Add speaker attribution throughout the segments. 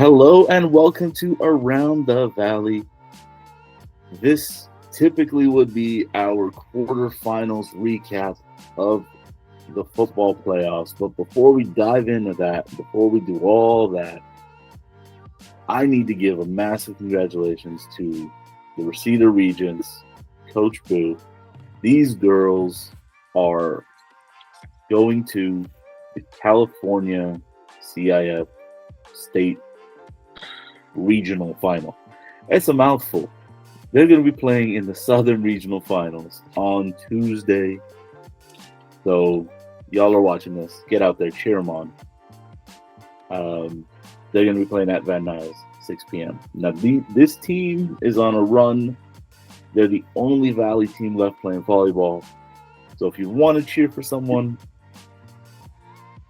Speaker 1: Hello and welcome to Around the Valley. This typically would be our quarterfinals recap of the football playoffs. But before we dive into that, before we do all that, I need to give a massive congratulations to the Reseda Regents, Coach Boo. These girls are going to the California CIF State Regional Final. It's a mouthful. They're going to be playing in the Southern Regional Finals on Tuesday. So, y'all are watching this. Get out there, cheer them on. They're going to be playing at Van Nuys, 6 p.m. Now, this team is on a run. They're the only Valley team left playing volleyball. So, if you want to cheer for someone,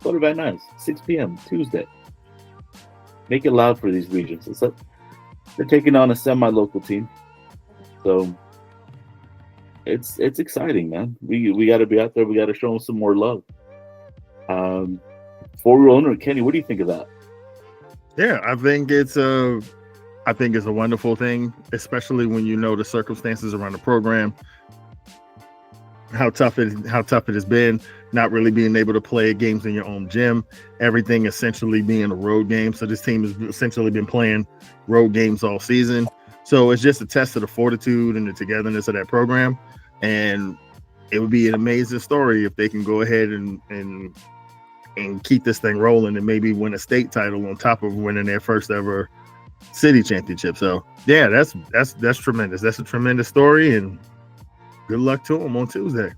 Speaker 1: go to Van Nuys, 6 p.m. Tuesday. Make it loud for these regions. They're taking on a semi-local team, so it's exciting, man. We got to be out there. We got to show them some more love. Before owner Kenny, what do you think of that?
Speaker 2: Yeah, I think it's a wonderful thing, especially when you know the circumstances around the program, how tough it has been, not really being able to play games in your own gym, everything essentially being a road game. So this team has essentially been playing road games all season. So it's just a test of the fortitude and the togetherness of that program. And it would be an amazing story if they can go ahead and keep this thing rolling and maybe win a state title on top of winning their first ever city championship. So yeah, that's tremendous. That's a tremendous story, and good luck to them on Tuesday.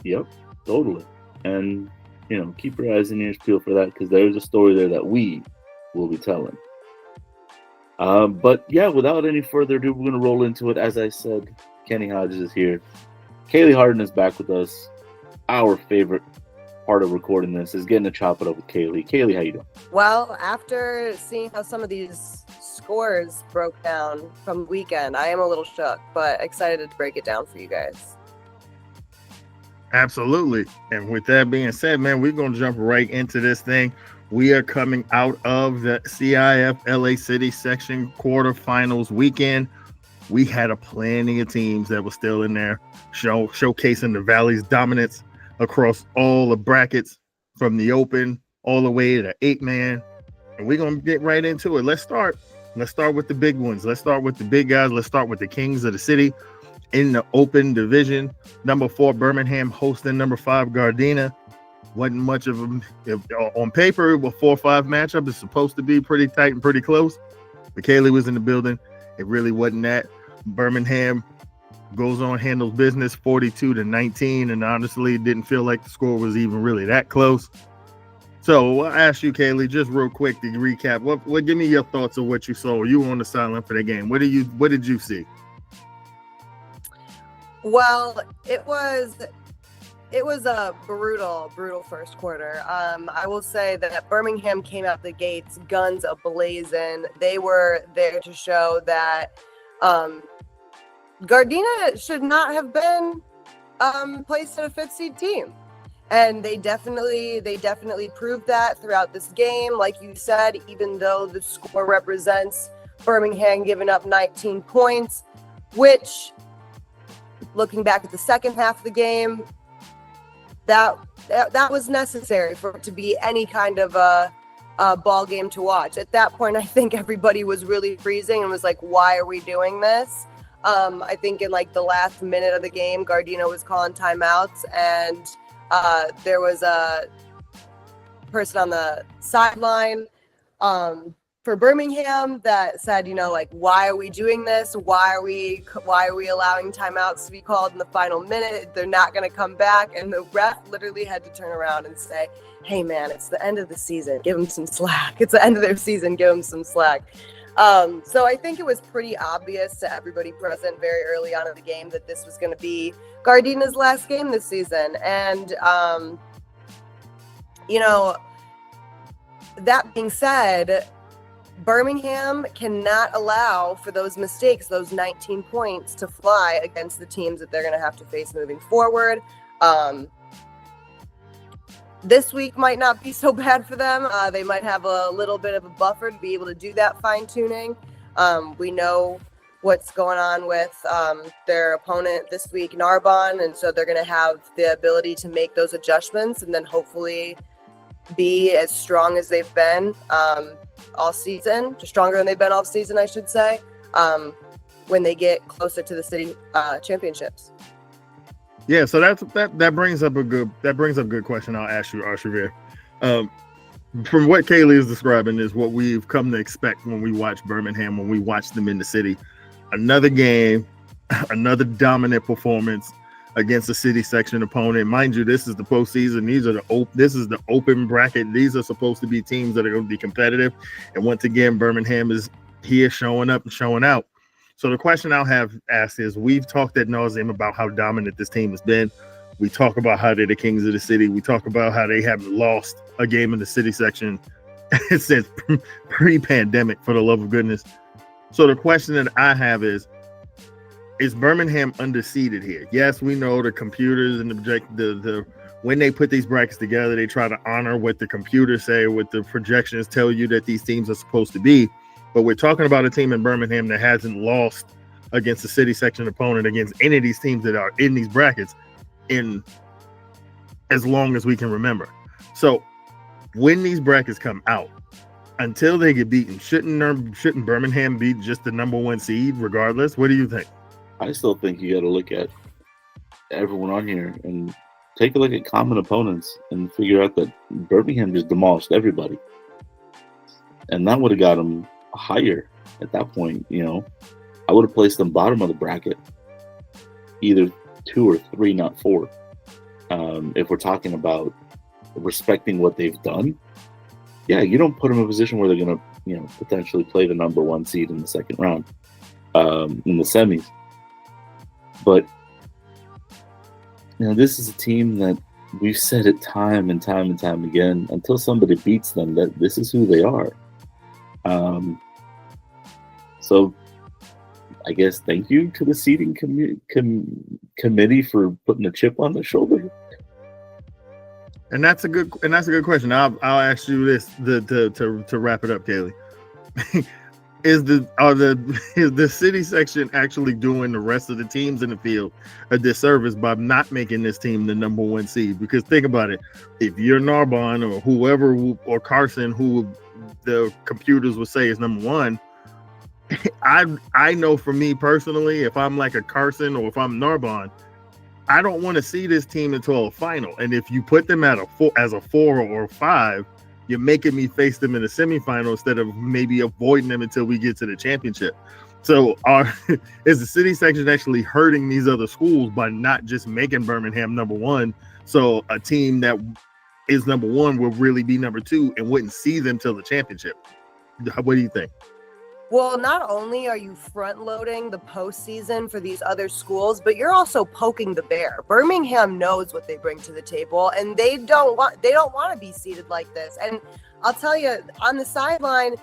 Speaker 1: Yep, totally. And, keep your eyes and ears peeled for that, because there's a story there that we will be telling. But yeah, without any further ado, we're going to roll into it. As I said, Kenny Hodges is here. Kaylie Harden is back with us. Our favorite part of recording this is getting to chop it up with Kaylie. Kaylie, how you doing?
Speaker 3: Well, after seeing how some of these scores broke down from the weekend, I am a little shook, but excited to break it down for you guys.
Speaker 2: Absolutely. And with that being said, man, we're going to jump right into this thing. We are coming out of the CIF LA City section quarterfinals weekend. We had a plenty of teams that were still in there showcasing the Valley's dominance across all the brackets, from the open all the way to the 8-man. And we're going to get right into it. Let's start with the big ones. Let's start with the big guys. Let's start with the Kings of the City in the open division. Number 4, Birmingham hosting number 5, Gardena. Wasn't much of on paper, a 4-5 matchup. It's supposed to be pretty tight and pretty close. But Kaylie was in the building. It really wasn't that. Birmingham goes on, handles business 42-19, and honestly didn't feel like the score was even really that close. So I'll ask you, Kaylie, just real quick to recap. What give me your thoughts of what you saw? You were on the sideline for the game. What did you see?
Speaker 3: Well, it was a brutal first quarter. I will say that Birmingham came out the gates, guns a-blazing. They were there to show that Gardena should not have been placed in a 5th seed team. And they definitely proved that throughout this game. Like you said, even though the score represents Birmingham giving up 19 points, which, looking back at the second half of the game, that was necessary for it to be any kind of a ball game to watch. At that point, I think everybody was really freezing and was like, why are we doing this? I think in like the last minute of the game, Gardena was calling timeouts, and there was a person on the sideline for Birmingham that said, why are we doing this? Why are we allowing timeouts to be called in the final minute? They're not going to come back. And the ref literally had to turn around and say, hey man, it's the end of the season. Give them some slack. It's the end of their season. Give them some slack. So I think it was pretty obvious to everybody present very early on in the game that this was going to be Gardena's last game this season. And, that being said, Birmingham cannot allow for those mistakes, those 19 points, to fly against the teams that they're going to have to face moving forward. this week might not be so bad for them. They might have a little bit of a buffer to be able to do that fine-tuning. We know what's going on with their opponent this week, Narbonne, and so they're going to have the ability to make those adjustments and then hopefully be as strong as they've been all season, just stronger than they've been all season, I should say, when they get closer to the city championships.
Speaker 2: Yeah, so that brings up a good question. I'll ask you, Arshavir. From what Kaylie is describing is what we've come to expect when we watch Birmingham, when we watch them in the city. Another game, another dominant performance against a city section opponent. Mind you, this is the postseason. This is the open bracket. These are supposed to be teams that are going to be competitive. And once again, Birmingham is here showing up and showing out. So the question I'll have asked is, we've talked ad nauseum about how dominant this team has been. We talk about how they're the kings of the city. We talk about how they haven't lost a game in the city section since pre-pandemic, for the love of goodness. So the question that I have is Birmingham underseeded here? Yes, we know the computers and the when they put these brackets together, they try to honor what the computers say, what the projections tell you that these teams are supposed to be. But we're talking about a team in Birmingham that hasn't lost against a city section opponent against any of these teams that are in these brackets in as long as we can remember. So when these brackets come out, until they get beaten, shouldn't Birmingham be just the number one seed regardless? What do you think?
Speaker 1: I still think you got to look at everyone on here and take a look at common opponents and figure out that Birmingham just demolished everybody. And that would have got them higher at that point. I would have placed them bottom of the bracket, either 2 or 3, not 4. If we're talking about respecting what they've done, yeah, you don't put them in a position where they're going to, potentially play the number one seed in the second round, in the semis. But, this is a team that we've said it time and time and time again, until somebody beats them, that this is who they are. So I guess thank you to the seating committee for putting a chip on the shoulder.
Speaker 2: And that's a good question. I'll ask you this to wrap it up, Kaylie. Is the city section actually doing the rest of the teams in the field a disservice by not making this team the number one seed? Because think about it, if you're Narbonne or whoever or Carson, who the computers would say is number one, I know for me personally, if I'm like a Carson or if I'm Narbonne, I don't want to see this team until a final. And if you put them at as a 4 or 5, you're making me face them in the semifinal instead of maybe avoiding them until we get to the championship. So is the city section actually hurting these other schools by not just making Birmingham number one? So a team that is number one will really be number 2 and wouldn't see them till the championship. What do you think?
Speaker 3: Well, not only are you front loading the postseason for these other schools, but you're also poking the bear. Birmingham knows what they bring to the table, and they don't want to be seated like this. And I'll tell you, on the sideline,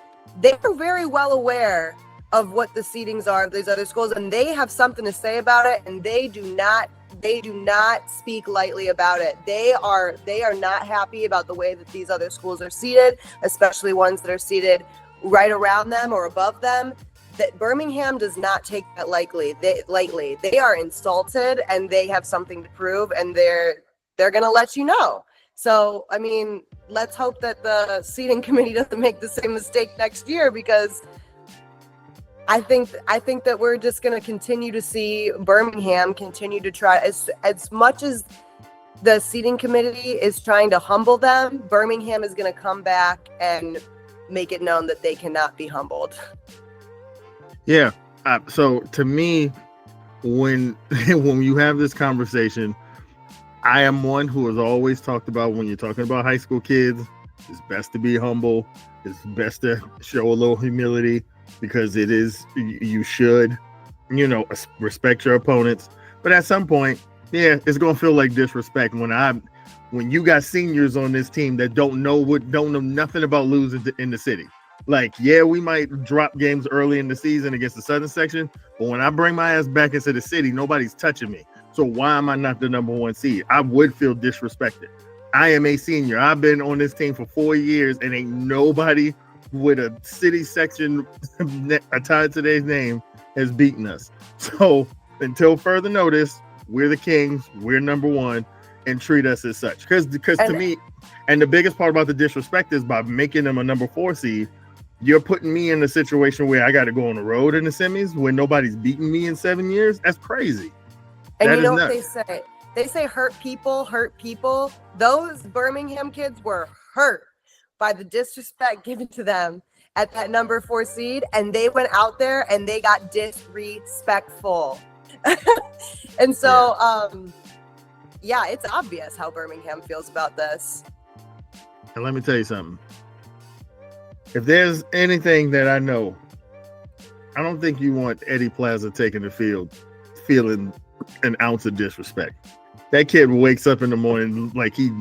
Speaker 3: they're very well aware of what the seedings are of these other schools, and they have something to say about it, and they do not speak lightly about it. They are not happy about the way that these other schools are seated, especially ones that are seated right around them or above them. That Birmingham does not take that lightly. They are insulted, and they have something to prove, and they're going to let you know. So, I mean, let's hope that the seating committee doesn't make the same mistake next year, because I think that we're just going to continue to see Birmingham continue to try as much as the seating committee is trying to humble them. Birmingham is going to come back and make it known that they cannot be humbled.
Speaker 2: Yeah. So to me, when you have this conversation, I am one who has always talked about, when you're talking about high school kids, it's best to be humble. It's best to show a little humility, because you should, respect your opponents. But at some point, yeah, it's going to feel like disrespect when you got seniors on this team that don't know nothing about losing in the city. Like, yeah, we might drop games early in the season against the Southern section, but when I bring my ass back into the city, nobody's touching me. So why am I not the number one seed? I would feel disrespected. I am a senior. I've been on this team for 4 years, and ain't nobody with a city section tied to their name has beaten us. So until further notice, we're the Kings. We're number one, and treat us as such. Because to me, and the biggest part about the disrespect is by making them a number 4 seed, you're putting me in a situation where I got to go on the road in the semis when nobody's beaten me in 7 years. That's crazy.
Speaker 3: And
Speaker 2: that
Speaker 3: you know
Speaker 2: is
Speaker 3: what
Speaker 2: nuts.
Speaker 3: they say? They say hurt people hurt people. Those Birmingham kids were hurt by the disrespect given to them at that number 4 seed, and they went out there and they got disrespectful. And so, yeah, it's obvious how Birmingham feels about this.
Speaker 2: And let me tell you something. If there's anything that I know, I don't think you want Eddie Plaza taking the field feeling an ounce of disrespect. That kid wakes up in the morning like he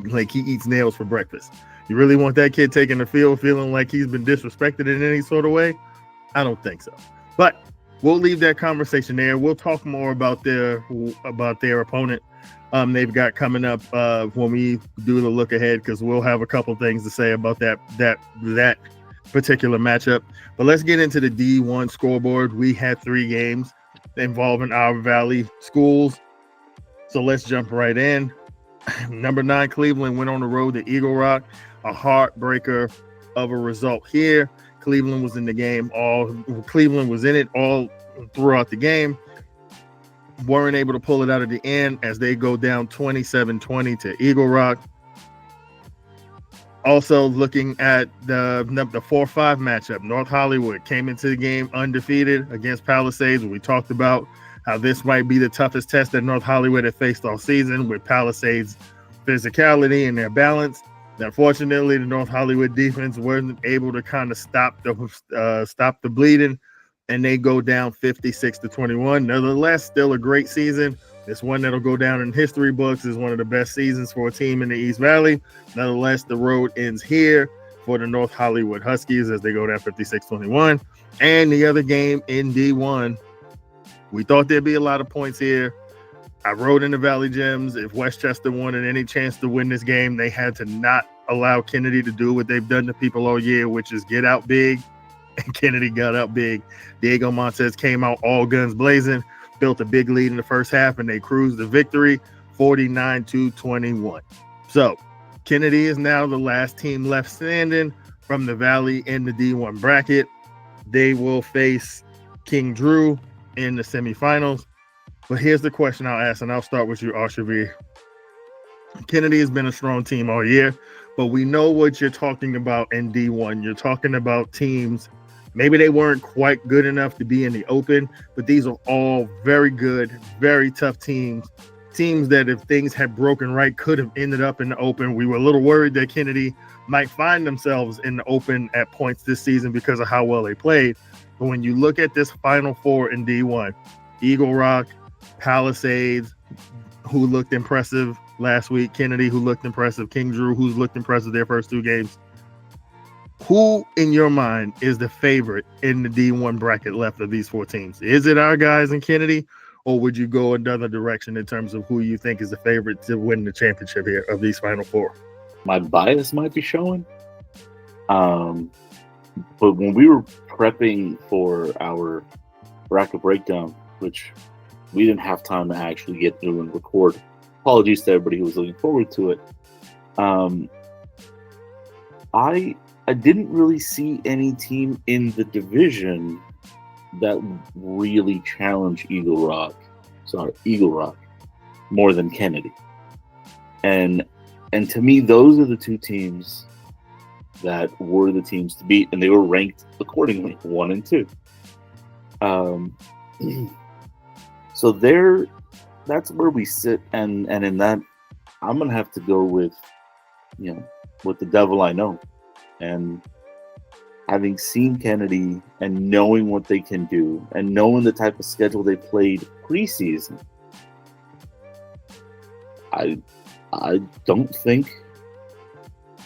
Speaker 2: eats nails for breakfast. You really want that kid taking the field feeling like he's been disrespected in any sort of way? I don't think so. But we'll leave that conversation there. We'll talk more about their opponent they've got coming up when we do the look ahead, because we'll have a couple things to say about that particular matchup. But let's get into the D1 scoreboard. We had 3 games involving our Valley schools. So let's jump right in. Number 9, Cleveland went on the road to Eagle Rock. A heartbreaker of a result here. Cleveland was in the game Cleveland was in it all throughout the game. Weren't able to pull it out at the end as they go down 27-20 to Eagle Rock. Also looking at the 4-5 matchup, North Hollywood came into the game undefeated against Palisades. We talked about how this might be the toughest test that North Hollywood had faced all season, with Palisades' physicality and their balance. Unfortunately, the North Hollywood defense wasn't able to kind of stop the bleeding, and they go down 56-21. Nevertheless, still a great season. It's one that'll go down in history books as one of the best seasons for a team in the East Valley. Nonetheless, the road ends here for the North Hollywood Huskies as they go down 56-21. And the other game in D1, we thought there'd be a lot of points here. I wrote in the Valley Gems, if Westchester wanted any chance to win this game, they had to not allow Kennedy to do what they've done to people all year, which is get out big. And Kennedy got up big. Diego Montez came out all guns blazing, built a big lead in the first half, and they cruised to victory 49-21. So Kennedy is now the last team left standing from the Valley in the D1 bracket. They will face King Drew in the semifinals. But here's the question I'll ask, and I'll start with you, Arshavir. Kennedy has been a strong team all year, but we know what you're talking about in D1. You're talking about teams, maybe they weren't quite good enough to be in the open, but these are all very good, very tough teams. Teams that if things had broken right could have ended up in the open. We were a little worried that Kennedy might find themselves in the open at points this season because of how well they played. But when you look at this Final Four in D1, Eagle Rock, Palisades, who looked impressive last week, Kennedy, who looked impressive, King Drew, who's looked impressive their first 2 games. Who, in your mind, is the favorite in the D1 bracket left of these 4 teams? Is it our guys in Kennedy, or would you go another direction in terms of who you think is the favorite to win the championship here of these Final Four?
Speaker 1: My bias might be showing. But when we were prepping for our bracket breakdown, which we didn't have time to actually get through and record, apologies to everybody who was looking forward to it. I didn't really see any team in the division that really challenged Eagle Rock more than Kennedy. And to me, those are the 2 teams that were the teams to beat, and they were ranked accordingly, 1 and 2. So that's where we sit, and in that, I'm gonna have to go with the devil I know, and having seen Kennedy and knowing what they can do, and knowing the type of schedule they played preseason, I don't think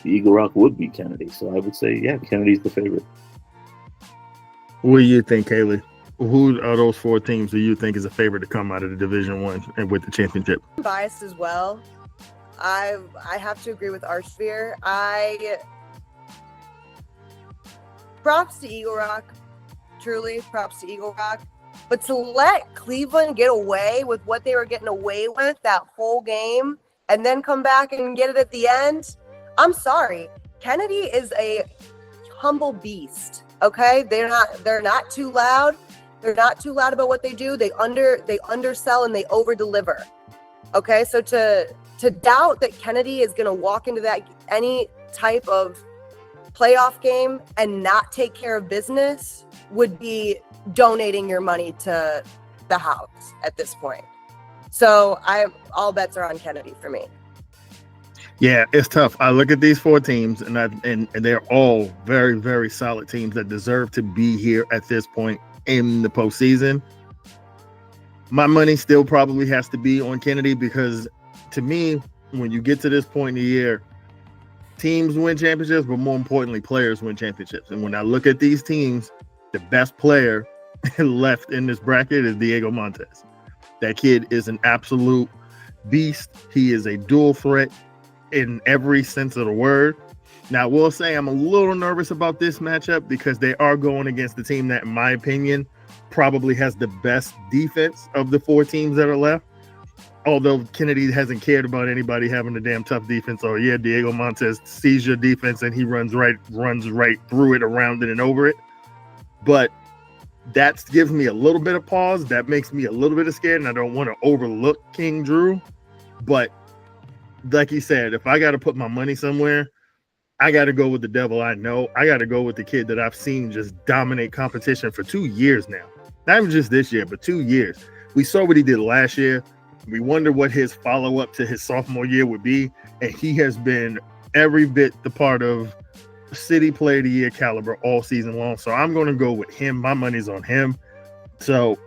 Speaker 1: the Eagle Rock would beat Kennedy. So I would say, yeah, Kennedy's the favorite.
Speaker 2: What do you think, Kaylie? Who are those 4 teams do you think is a favorite to come out of the Division 1 and with the championship?
Speaker 3: I'm biased as well. I have to agree with Arshavir. Props to Eagle Rock. Truly, props to Eagle Rock. But to let Cleveland get away with what they were getting away with that whole game and then come back and get it at the end, I'm sorry. Kennedy is a humble beast. Okay? They're not too loud. They're not too loud about what they do. They undersell and they over deliver. Okay? So to doubt that Kennedy is going to walk into that any type of playoff game and not take care of business would be donating your money to the house at this point. So all bets are on Kennedy for me.
Speaker 2: Yeah, it's tough. I look at these 4 teams, and they're all very, very solid teams that deserve to be here at this point in the postseason. My money still probably has to be on Kennedy because, to me, when you get to this point in the year, teams win championships, but more importantly, players win championships. And when I look at these teams, the best player left in this bracket is Diego Montes. That kid is an absolute beast. He is a dual threat in every sense of the word. Now, I will say I'm a little nervous about this matchup because they are going against the team that, in my opinion, probably has the best defense of the 4 teams that are left. Although Kennedy hasn't cared about anybody having a damn tough defense. So yeah, Diego Montes sees your defense and he runs right through it, around it, and over it. But that gives me a little bit of pause. That makes me a little bit scared, and I don't want to overlook King Drew. But like he said, if I got to put my money somewhere, I got to go with the devil I know. I got to go with the kid that I've seen just dominate competition for 2 years now. Not even just this year, but 2 years. We saw what he did last year. We wonder what his follow-up to his sophomore year would be, and he has been every bit the part of City Player of the Year caliber all season long. So I'm going to go with him. My money's on him. So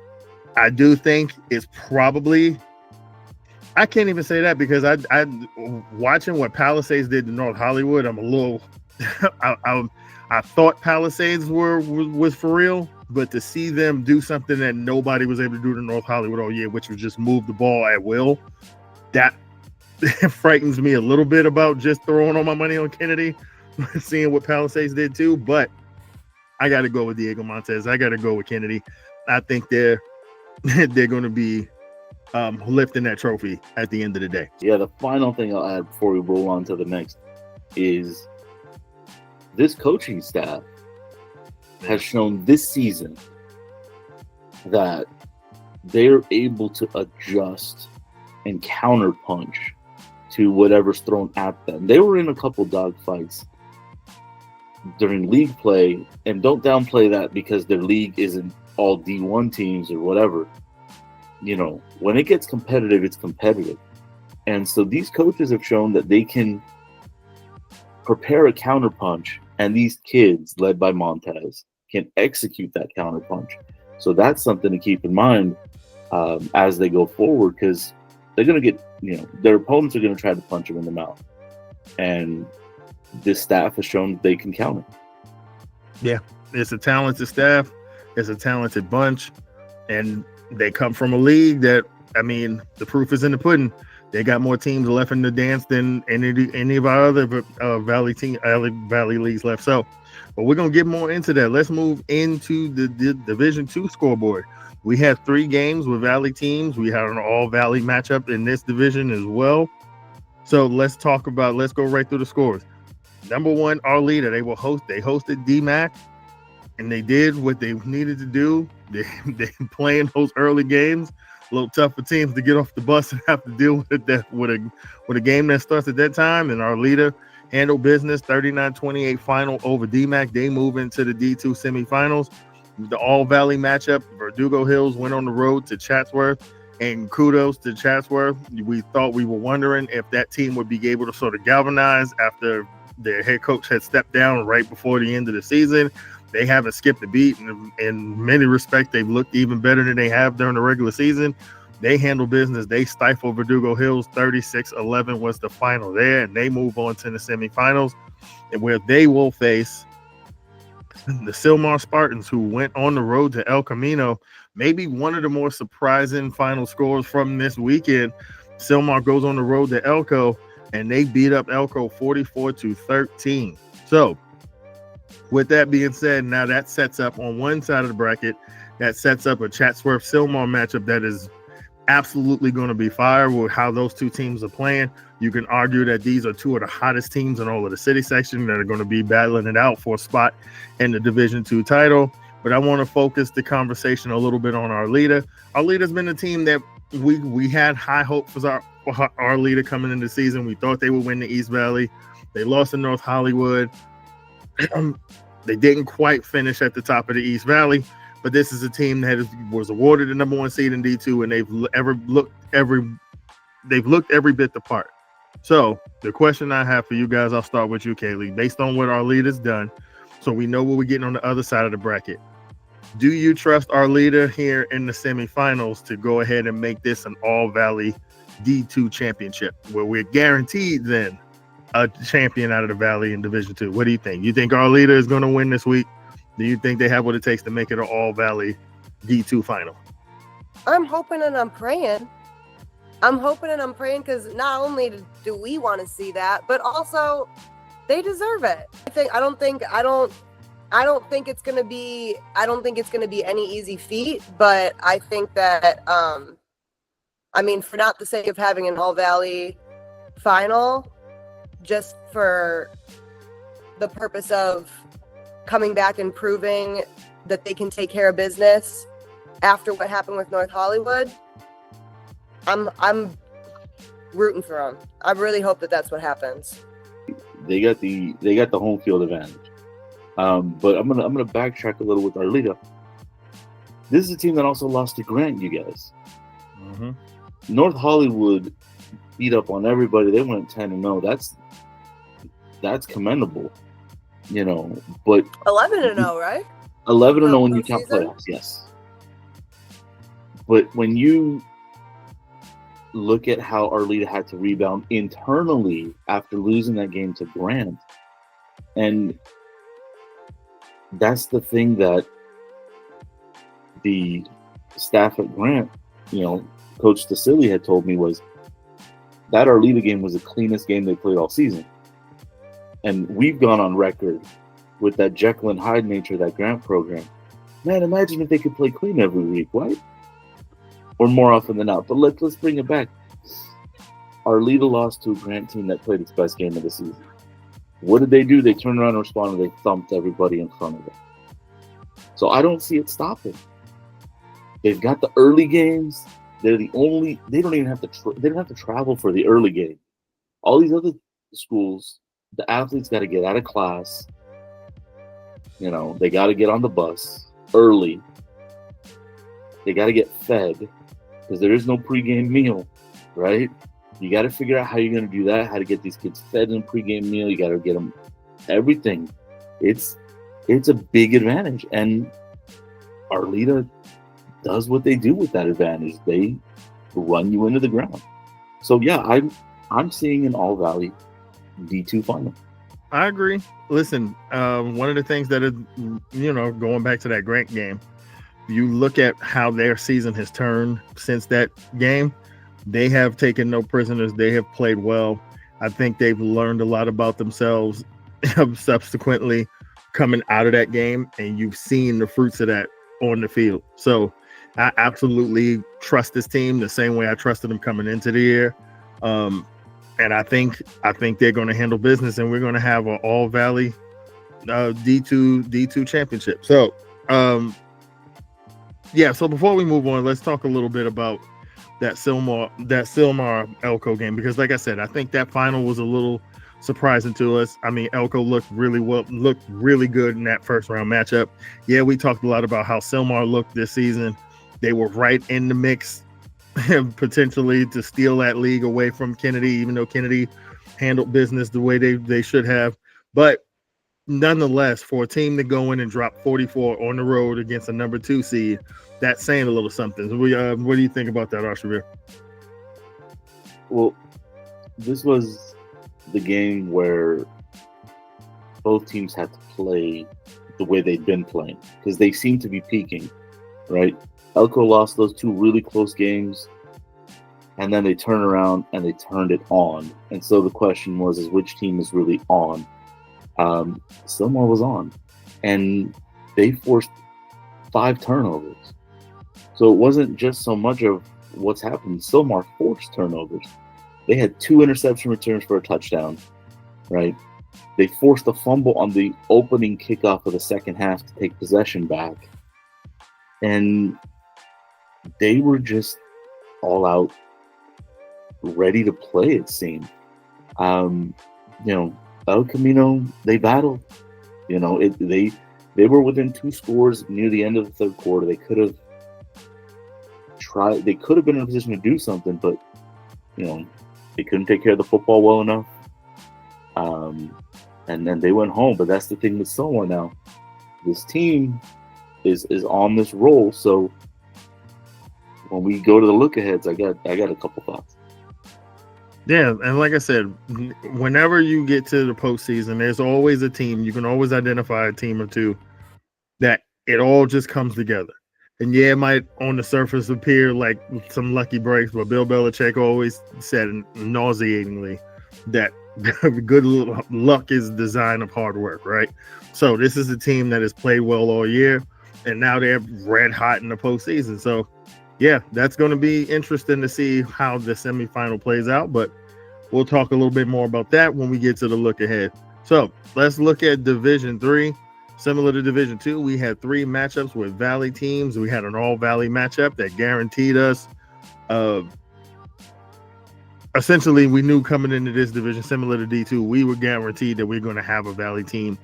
Speaker 2: I do think it's probably – I can't even say that because I watching what Palisades did to North Hollywood, I'm a little I thought Palisades was for real. But to see them do something that nobody was able to do to North Hollywood all year, which was just move the ball at will, that frightens me a little bit about just throwing all my money on Kennedy, seeing what Palisades did too. But I got to go with Diego Montes. I got to go with Kennedy. I think they're going to be lifting that trophy at the end of the day.
Speaker 1: Yeah, the final thing I'll add before we roll on to the next is this coaching staff has shown this season that they're able to adjust and counterpunch to whatever's thrown at them. They were in a couple dogfights during league play, and don't downplay that because their league isn't all D1 teams or whatever. You know, when it gets competitive, it's competitive. And so these coaches have shown that they can prepare a counterpunch, and these kids, led by Montez, can execute that counterpunch. So that's something to keep in mind as they go forward, because they're going to get, their opponents are going to try to punch them in the mouth. And this staff has shown they can counter.
Speaker 2: Yeah, it's a talented staff. It's a talented bunch. And they come from a league that, the proof is in the pudding. They got more teams left in the dance than any of our other Valley leagues left. So, but we're going to get more into that. Let's move into the Division II scoreboard. We have 3 games with Valley teams. We had an all-Valley matchup in this division as well. So let's go right through the scores. Number 1, Arleta. They hosted DMAC, and they did what they needed to do. They playing those early games. A little tough for teams to get off the bus and have to deal with a game that starts at that time. And Arleta handled business, 39-28 final over DMAC. They move into the D2 semifinals. The all-Valley matchup, Verdugo Hills went on the road to Chatsworth, and kudos to Chatsworth. We thought we were wondering if that team would be able to sort of galvanize after their head coach had stepped down right before the end of the season. They haven't skipped a beat. In many respects, they've looked even better than they have during the regular season. They handle business. They stifle Verdugo Hills. 36-11 was the final there, and they move on to the semifinals, and where they will face the Sylmar Spartans, who went on the road to El Camino. Maybe one of the more surprising final scores from this weekend. Sylmar goes on the road to Elko. and they beat up Elko 44-13. So, with that being said, now that sets up on one side of the bracket, that sets up a Chatsworth-Sylmar matchup that is absolutely going to be fire with how those two teams are playing. You can argue that these are two of the hottest teams in all of the city section that are going to be battling it out for a spot in the Division II title. But I want to focus the conversation a little bit on Arleta. Arleta's been a team that we had high hopes for Arleta coming into the season. We thought they would win the East Valley. They lost in North Hollywood. They didn't quite finish at the top of the East Valley, but this is a team that was awarded the number 1 seed in D2, and they've looked every bit the part. So the question I have for you guys, I'll start with you, Kaylie. Based on what Arleta's done, so we know what we're getting on the other side of the bracket. Do you trust Arleta here in the semifinals to go ahead and make this an all-valley D2 championship, where we're guaranteed then a champion out of the valley in Division II? What do you think? You think Arleta is going to win this week? Do you think they have what it takes to make it an all-valley D2 final?
Speaker 3: I'm hoping and I'm praying. I'm hoping and I'm praying because not only do we want to see that, but also they deserve it. I don't think it's gonna be any easy feat, but I think that for not the sake of having an all valley final, just for the purpose of coming back and proving that they can take care of business after what happened with North Hollywood, I'm rooting for them. I really hope that that's what happens.
Speaker 1: They got the home field advantage. But I'm gonna backtrack a little with Arleta. This is a team that also lost to Grant, you guys.
Speaker 2: Mm-hmm.
Speaker 1: North Hollywood beat up on everybody. They went 10-0. That's commendable, But
Speaker 3: 11-0, right?
Speaker 1: 11-0 when you count playoffs, yes. But when you look at how Arleta had to rebound internally after losing that game to Grant, and that's the thing that the staff at Grant, Coach Sicily had told me, was that Arleta game was the cleanest game they played all season. And we've gone on record with that Jekyll and Hyde nature of that Grant program. Man, imagine if they could play clean every week, right? Or more often than not. But let's bring it back. Arleta lost to a Grant team that played its best game of the season. What did they do? They turned around and responded. They thumped everybody in front of them. So I don't see it stopping. They've got the early games. They're the only. They don't even have to. They don't have to travel for the early game. All these other schools, the athletes got to get out of class. They got to get on the bus early. They got to get fed because there is no pregame meal, right? You got to figure out how you're going to do that, how to get these kids fed in a pregame meal. You got to get them everything. It's a big advantage. And Arleta does what they do with that advantage. They run you into the ground. So, yeah, I'm seeing an all-valley D2 final.
Speaker 2: I agree. Listen, one of the things that is, going back to that Grant game, you look at how their season has turned since that game. They have taken no prisoners. They have played well. I think they've learned a lot about themselves subsequently coming out of that game, and you've seen the fruits of that on the field. So I absolutely trust this team the same way I trusted them coming into the year. And I think they're going to handle business, and we're going to have an all valley D2 championship. So, so before we move on, let's talk a little bit about that Sylmar Elko game, because like I said, I think that final was a little surprising to us. I mean, Elko looked really good in that first round matchup. Yeah, we talked a lot about how Sylmar looked this season. They were right in the mix potentially to steal that league away from Kennedy, even though Kennedy handled business the way they should have. But nonetheless, for a team to go in and drop 44 on the road against a number 2 seed, that's saying a little something. So what do you think about that, Arshavir?
Speaker 1: Well, this was the game where both teams had to play the way they'd been playing because they seemed to be peaking, right? Elko lost those 2 really close games. and then they turn around and they turned it on. And so the question was, is which team is really on? Sylmar was on, and they forced 5 turnovers. So it wasn't just so much of what's happened. Sylmar forced turnovers. They had 2 interception returns for a touchdown, right? They forced a fumble on the opening kickoff of the second half to take possession back. And they were just all out ready to play, it seemed. El Camino, they battled. They were within 2 scores near the end of the third quarter. They could have tried. They could have been in a position to do something, but they couldn't take care of the football well enough. And then they went home. But that's the thing with Sylmar now. This team is on this roll. So when we go to the look aheads, I got a couple thoughts.
Speaker 2: Yeah, and like I said, whenever you get to the postseason, there's always a team. You can always identify a team or two that it all just comes together. And yeah, it might on the surface appear like some lucky breaks, but Bill Belichick always said nauseatingly that good luck is the design of hard work, right? So this is a team that has played well all year, and now they're red hot in the postseason. So yeah, that's going to be interesting to see how the semifinal plays out, but we'll talk a little bit more about that when we get to the look ahead. So let's look at Division 3. Similar to Division 2, we had 3 matchups with Valley teams. We had an all-Valley matchup that guaranteed us essentially, we knew coming into this division, similar to D2, we were guaranteed that we're going to have a Valley team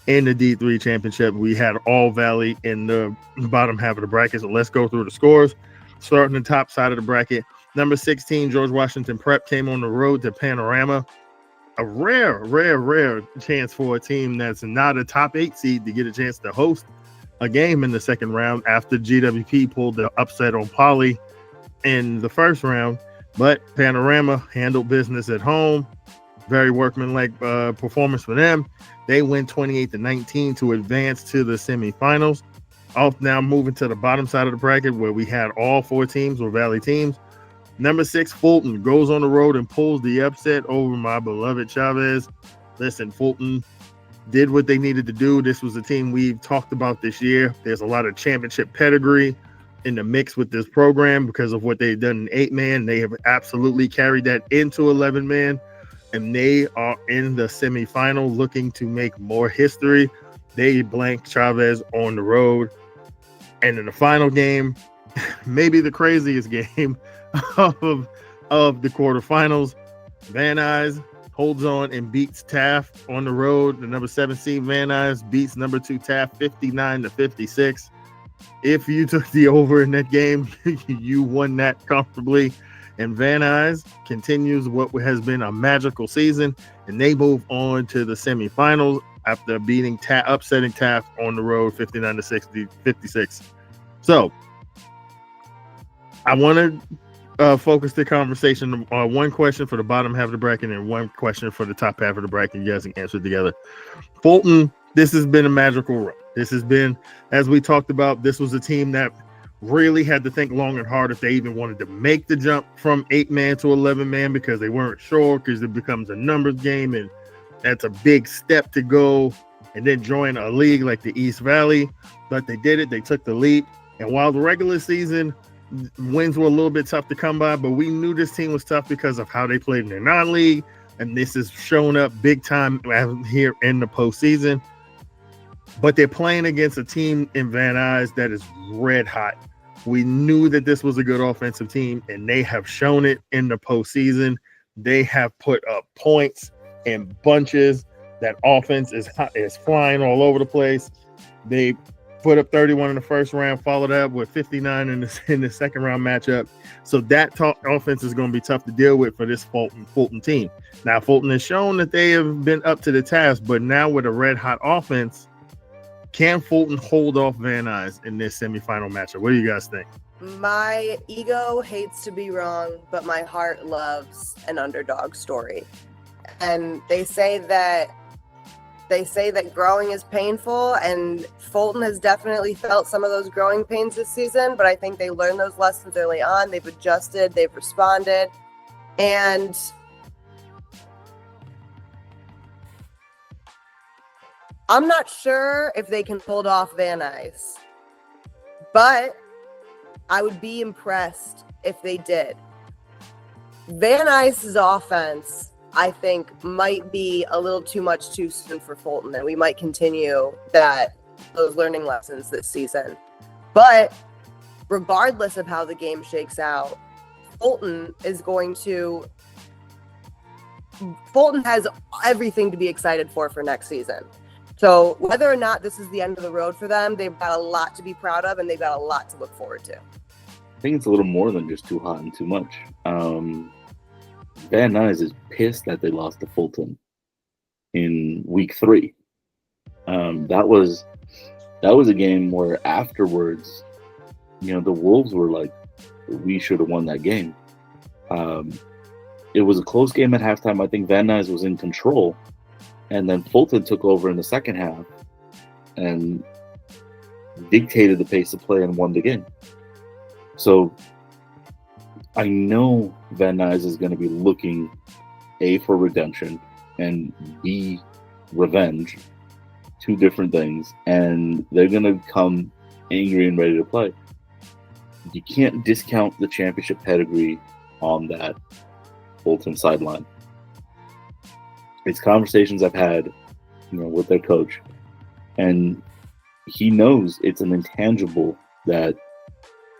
Speaker 2: in the D3 championship. We had all Valley in the bottom half of the bracket. So let's go through the scores. Starting the top side of the bracket, number 16, George Washington Prep came on the road to Panorama. A rare chance for a team that's not a top 8 seed to get a chance to host a game in the second round after GWP pulled the upset on Poly in the first round. But Panorama handled business at home. Very workmanlike performance for them. They win 28-19 to advance to the semifinals. Off now moving to the bottom side of the bracket where we had all 4 teams were Valley teams. Number 6, Fulton goes on the road and pulls the upset over my beloved Chavez. Listen, Fulton did what they needed to do. This was a team we've talked about this year. There's a lot of championship pedigree in the mix with this program because of what they've done in 8-man. They have absolutely carried that into 11-man, and they are in the semifinal looking to make more history. They blanked Chavez on the road. And in the final game, maybe the craziest game of the quarterfinals, Van Nuys holds on and beats Taft on the road. The number 7 seed Van Nuys beats number 2 Taft 59-56. If you took the over in that game, you won that comfortably. And Van Nuys continues what has been a magical season, and they move on to the semifinals after beating upsetting Taft on the road 59-56. So I want to focus the conversation on one question for the bottom half of the bracket and one question for the top half of the bracket. You guys can answer together. Fulton, this has been a magical run. This has been, as we talked about, this was a team that really had to think long and hard if they even wanted to make the jump from 8-man to 11-man because they weren't sure, because it becomes a numbers game, and that's a big step to go and then join a league like the East Valley. But they did it. They took the leap. And while the regular season wins were a little bit tough to come by, but we knew this team was tough because of how they played in their non-league, and this is showing up big time here in the postseason. But they're playing against a team in Van Nuys that is red hot. We knew that this was a good offensive team, and they have shown it in the postseason. They have put up points in bunches. That offense is flying all over the place. They put up 31 in the first round, followed up with 59 in the second round matchup. So that offense is going to be tough to deal with for this Fulton team. Now, Fulton has shown that they have been up to the task, but now with a red hot offense, can Fulton hold off Van Nuys in this semifinal matchup? What do you guys think?
Speaker 3: My ego hates to be wrong, but my heart loves an underdog story. And they say that They say that growing is painful, and Fulton has definitely felt some of those growing pains this season, but I think they learned those lessons early on. They've adjusted, they've responded, and I'm not sure if they can pull off Van Nuys, but I would be impressed if they did. Van Nuys' offense, I think, might be a little too much too soon for Fulton, and we might continue those learning lessons this season. But regardless of how the game shakes out, Fulton has everything to be excited for next season. So whether or not this is the end of the road for them, they've got a lot to be proud of, and they've got a lot to look forward to.
Speaker 1: I think it's a little more than just too hot and too much. Van Nuys is pissed that they lost to Fulton in week 3. That was a game where afterwards, the Wolves were like, we should have won that game. It was a close game at halftime. I think Van Nuys was in control, and then Fulton took over in the second half and dictated the pace of play and won the game. So I know Van Nuys is going to be looking, A, for redemption, and B, revenge. 2 different things. And they're going to come angry and ready to play. You can't discount the championship pedigree on that Fulton sideline. It's conversations I've had, with their coach. And he knows it's an intangible that,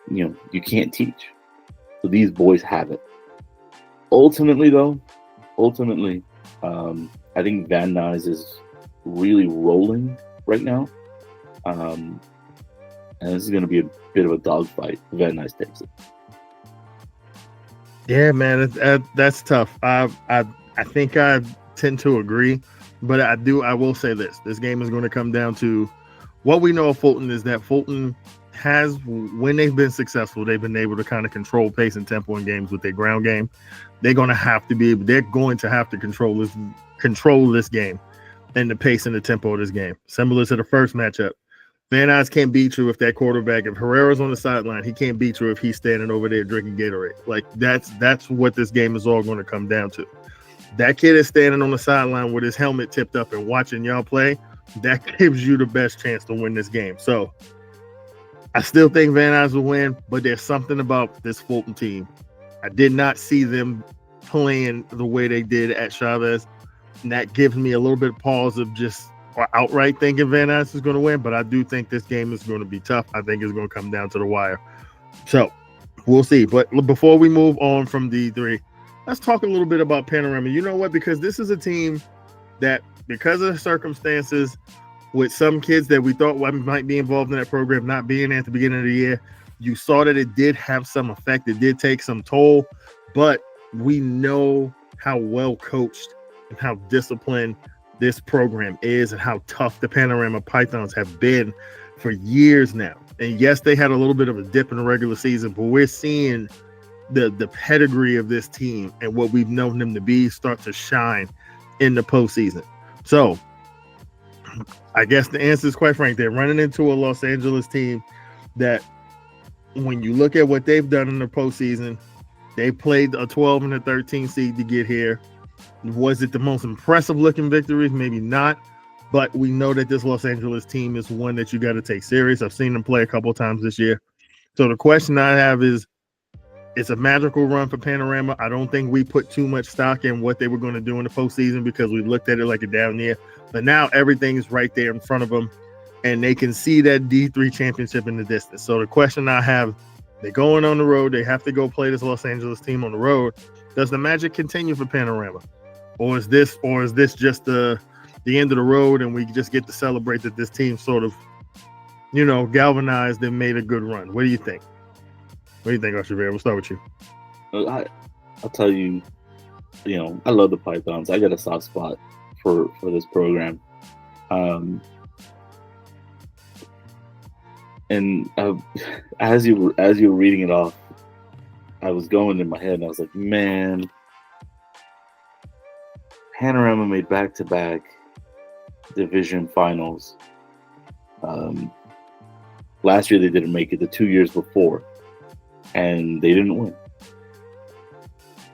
Speaker 1: you can't teach. So these boys have it. Ultimately, I think Van Nuys is really rolling right now. And this is going to be a bit of a dogfight. Van Nuys takes it.
Speaker 2: Yeah, man, that's tough. I think I tend to agree, but I will say this. This game is going to come down to what we know of Fulton is that Fulton has, when they've been successful, they've been able to kind of control pace and tempo in games with their ground game. They're going to have to control this game and the pace and the tempo of this game. Similar to the first matchup. Van Nuys can't beat you if that quarterback, if Herrera's on the sideline, he can't beat you if he's standing over there drinking Gatorade. Like that's what this game is all going to come down to. That kid is standing on the sideline with his helmet tipped up and watching y'all play. That gives you the best chance to win this game. So I still think Van Nuys will win, but there's something about this Fulton team. I did not see them playing the way they did at Chavez, and that gives me a little bit of pause of just outright thinking Van Nuys is going to win, but I do think this game is going to be tough. I think it's going to come down to the wire. So we'll see. But before we move on from D3, let's talk a little bit about Panorama. You know what? Because this is a team that, because of the circumstances, with some kids that we thought might be involved in that program not being there at the beginning of the year, you saw that it did have some effect. It did take some toll, but we know how well coached and how disciplined this program is and how tough the Panorama Pythons have been for years now. And yes, they had a little bit of a dip in the regular season, but we're seeing the pedigree of this team and what we've known them to be start to shine in the postseason. So I guess the answer is quite frank. They're running into a Los Angeles team that, when you look at what they've done in the postseason, they played a 12 and a 13 seed to get here. Was it the most impressive looking victories? Maybe not, but we know that this Los Angeles team is one that you got to take serious. I've seen them play a couple of times this year. So the question I have is, it's a magical run for Panorama. I don't think we put too much stock in what they were going to do in the postseason because we looked at it like a down year. But now everything is right there in front of them, and they can see that D3 championship in the distance. So the question I have, they're going on the road. They have to go play this Los Angeles team on the road. Does the magic continue for Panorama? Or is this just the end of the road and we just get to celebrate that this team sort of, galvanized and made a good run? What do you think? What do you think, Arshavir? We'll start with you.
Speaker 1: I'll tell you, I love the Pythons. I got a soft spot for this program. And as you were reading it off, I was going in my head and I was like, man, Panorama made back-to-back division finals. Last year they didn't make it. The 2 years before, and they didn't win.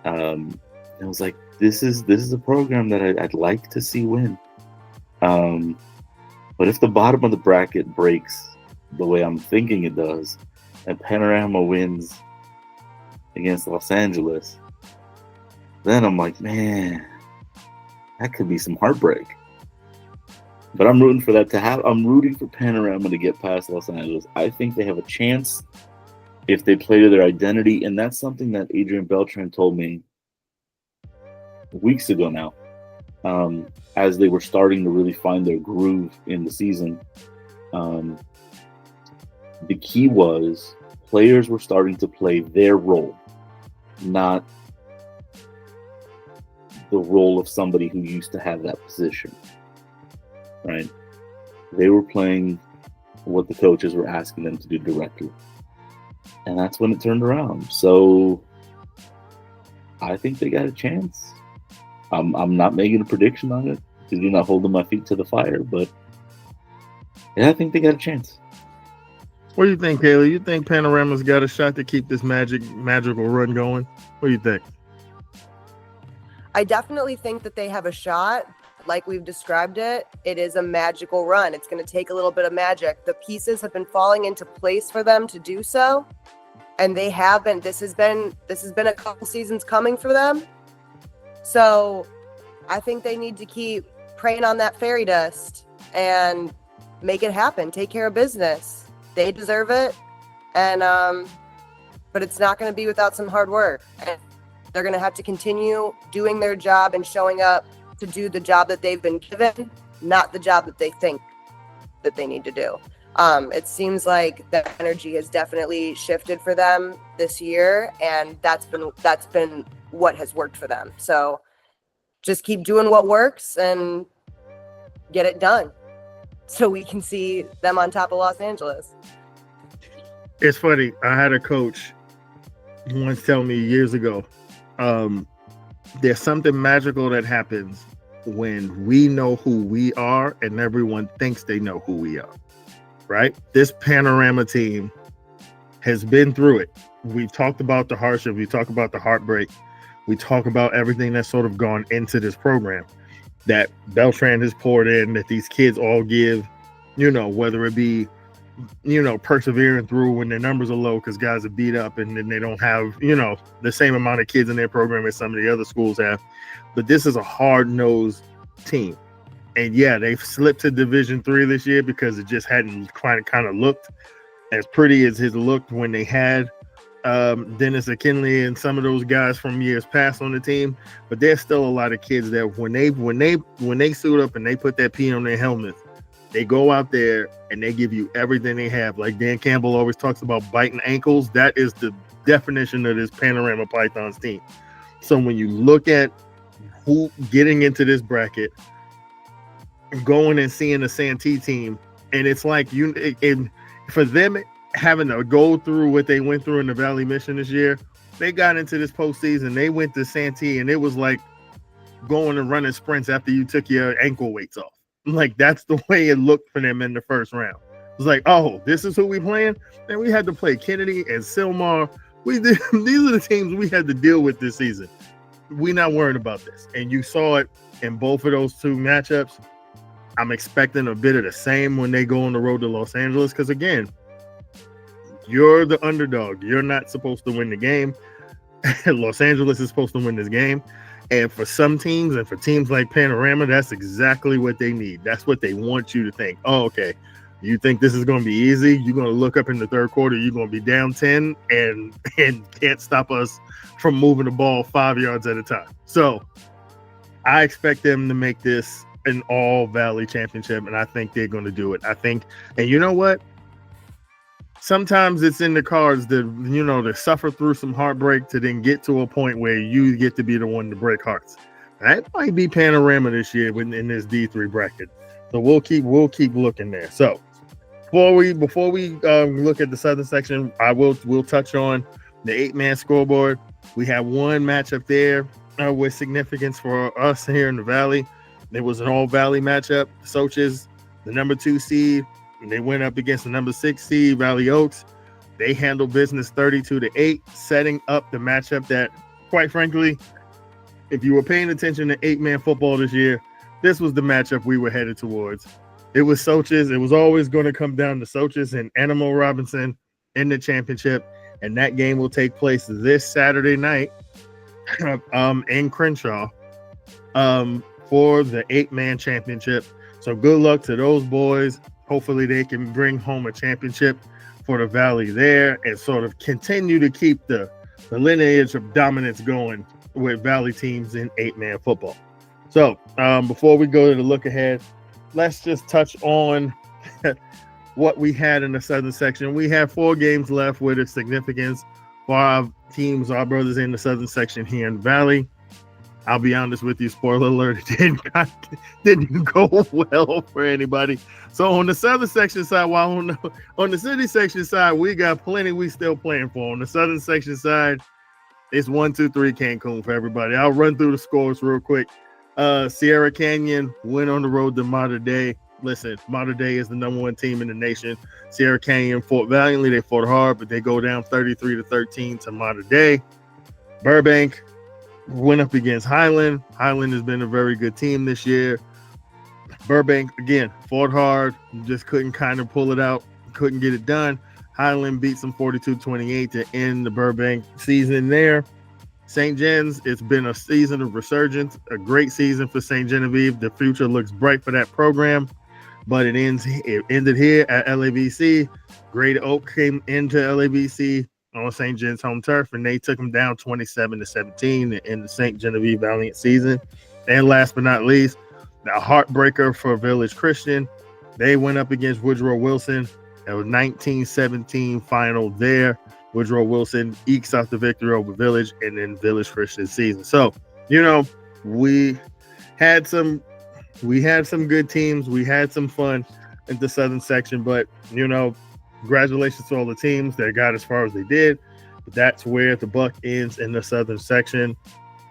Speaker 1: I was like, this is a program that I'd like to see win. But if the bottom of the bracket breaks the way I'm thinking it does, and Panorama wins against Los Angeles, then I'm like, man, that could be some heartbreak. But I'm rooting for that to happen. I'm rooting for Panorama to get past Los Angeles. I think they have a chance if they play to their identity, and that's something that Adrian Beltran told me weeks ago now, as they were starting to really find their groove in the season. The key was players were starting to play their role, not the role of somebody who used to have that position, right? They were playing what the coaches were asking them to do directly. And that's when it turned around. So I think they got a chance. I'm not making a prediction on it because you're not holding my feet to the fire, but yeah, I think they got a chance.
Speaker 2: What do you think, Kaylie? You think Panorama's got a shot to keep this magical run going? What do you think?
Speaker 3: I definitely think that they have a shot. Like we've described it, it is a magical run. It's going to take a little bit of magic. The pieces have been falling into place for them to do so, and they have been. This has been a couple seasons coming for them. So I think they need to keep praying on that fairy dust and make it happen. Take care of business. They deserve it, and but it's not going to be without some hard work. And they're going to have to continue doing their job and showing up to do the job that they've been given, not the job that they think that they need to do. It seems like the energy has definitely shifted for them this year, and that's been what has worked for them. So just keep doing what works and get it done so we can see them on top of Los Angeles.
Speaker 2: It's funny. I had a coach once tell me years ago, there's something magical that happens when we know who we are and everyone thinks they know who we are, right? This Panorama team has been through it. We've talked about the hardship. We talk about the heartbreak. We talk about everything that's sort of gone into this program that Beltran has poured in, that these kids all give, whether it be, persevering through when their numbers are low because guys are beat up and then they don't have, the same amount of kids in their program as some of the other schools have. But this is a hard-nosed team. And yeah, they've slipped to Division III this year because it just hadn't kind of looked as pretty as it looked when they had Dennis McKinley and some of those guys from years past on the team. But there's still a lot of kids that when they suit up and they put that P on their helmet, they go out there and they give you everything they have. Like Dan Campbell always talks about biting ankles. That is the definition of this Panorama Pythons team. So when you look at who getting into this bracket, going and seeing the Santee team, and it's like for them having to go through what they went through in the Valley Mission this year, they got into this postseason. They went to Santee, and it was like going and running sprints after you took your ankle weights off. Like, that's the way it looked for them in the first round. It was like, oh, this is who we playing? And we had to play Kennedy and Silmar. These are the teams we had to deal with this season. We're not worried about this. And you saw it in both of those two matchups. I'm expecting a bit of the same when they go on the road to Los Angeles because, again, you're the underdog. You're not supposed to win the game. Los Angeles is supposed to win this game. And for some teams and for teams like Panorama, that's exactly what they need. That's what they want you to think. Oh, okay. You think this is going to be easy? You're going to look up in the third quarter. You're going to be down 10 and can't stop us from moving the ball 5 yards at a time. So I expect them to make this an all-Valley championship, and I think they're going to do it. And you know what? Sometimes it's in the cards to suffer through some heartbreak to then get to a point where you get to be the one to break hearts. That might be Panorama this year in this D3 bracket. So we'll keep looking there. So before we look at the Southern section, we'll touch on the 8-man scoreboard. We have one matchup there with significance for us here in the Valley. It was an all Valley matchup. Soches, the number 2 seed, and they went up against the number 6 seed, Valley Oaks. They handled business 32-8, setting up the matchup that, quite frankly, if you were paying attention to 8-man football this year, this was the matchup we were headed towards. It was Soches. It was always going to come down to Soches and Animal Robinson in the championship, and that game will take place this Saturday night in Crenshaw for the 8-man championship. So good luck to those boys. Hopefully they can bring home a championship for the Valley there and sort of continue to keep the lineage of dominance going with Valley teams in 8-man football. So before we go to the look ahead, let's just touch on what we had in the Southern section. We have 4 games left with a significance for our teams, our brothers in the Southern section here in the Valley. I'll be honest with you, spoiler alert, it didn't go well for anybody. So on the Southern section side, while on the City section side, we got plenty we still playing for. On the Southern section side, it's 1-2-3 Cancun for everybody. I'll run through the scores real quick. Sierra Canyon went on the road to Mater Dei. Listen, Mater Dei is the number 1 team in the nation. Sierra Canyon fought valiantly. They fought hard, but they go down 33-13 to Mater Dei. Burbank went up against Highland. Highland has been a very good team this year. Burbank, again, fought hard, just couldn't kind of pull it out, couldn't get it done. Highland beats them 42-28 to end the Burbank season there. St. Jen's, it's been a season of resurgence, a great season for St. Genevieve. The future looks bright for that program, but it ended here at LABC. Great Oak came into LABC on St. Jen's home turf, and they took them down 27-17 in the St. Genevieve Valiant season. And last but not least, the heartbreaker for Village Christian. They went up against Woodrow Wilson. It was 19-17 final there. Woodrow Wilson ekes out the victory over Village and then Village Christian season. So, we had some good teams. We had some fun in the Southern section, but, congratulations to all the teams that got as far as they did. But that's where the buck ends in the Southern section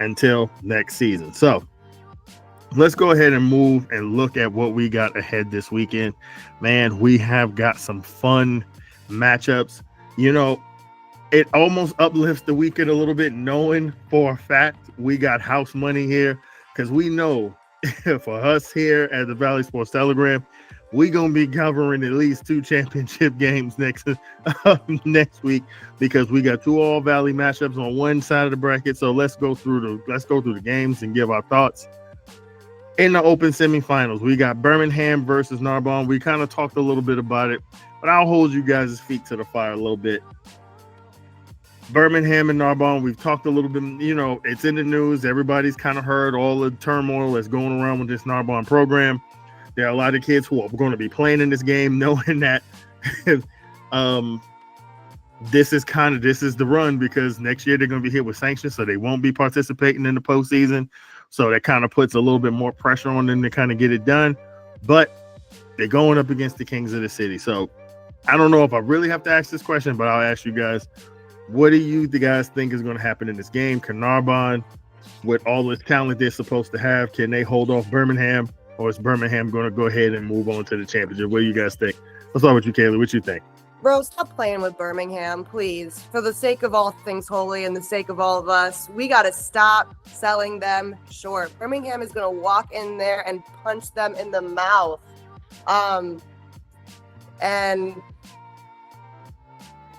Speaker 2: until next season. So let's go ahead and move and look at what we got ahead this weekend. Man, we have got some fun matchups. It almost uplifts the weekend a little bit knowing for a fact we got house money here, because we know for us here at the Valley Sports Telegram, we're going to be covering at least 2 championship games next week, because we got 2 all Valley matchups on one side of the bracket. So let's go through the games and give our thoughts. In the open semifinals, we got Birmingham versus Narbonne. We kind of talked a little bit about it, but I'll hold you guys' feet to the fire a little bit. Birmingham and Narbonne, we've talked a little bit, it's in the news. Everybody's kind of heard all the turmoil that's going around with this Narbonne program. There are a lot of kids who are going to be playing in this game knowing that this is the run, because next year they're going to be hit with sanctions, so they won't be participating in the postseason. So that kind of puts a little bit more pressure on them to kind of get it done. But they're going up against the Kings of the City. So I don't know if I really have to ask this question, but I'll ask you guys, what do you guys think is going to happen in this game? Can Narbonne, with all the talent they're supposed to have, can they hold off Birmingham? Or is Birmingham going to go ahead and move on to the championship? What do you guys think? Let's start with you, Kaylie. What you think?
Speaker 3: Bro, stop playing with Birmingham, please. For the sake of all things holy and the sake of all of us, we got to stop selling them short. Birmingham is going to walk in there and punch them in the mouth. And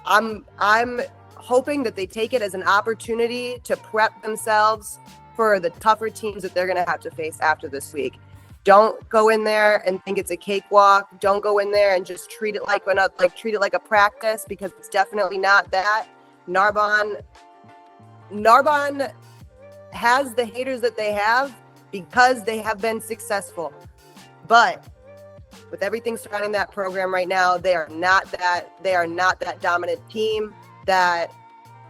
Speaker 3: I'm hoping that they take it as an opportunity to prep themselves for the tougher teams that they're going to have to face after this week. Don't go in there and think it's a cakewalk. Don't go in there and just treat it like a practice, because it's definitely not that. Narbonne has the haters that they have because they have been successful. But with everything surrounding that program right now, they are not that dominant team that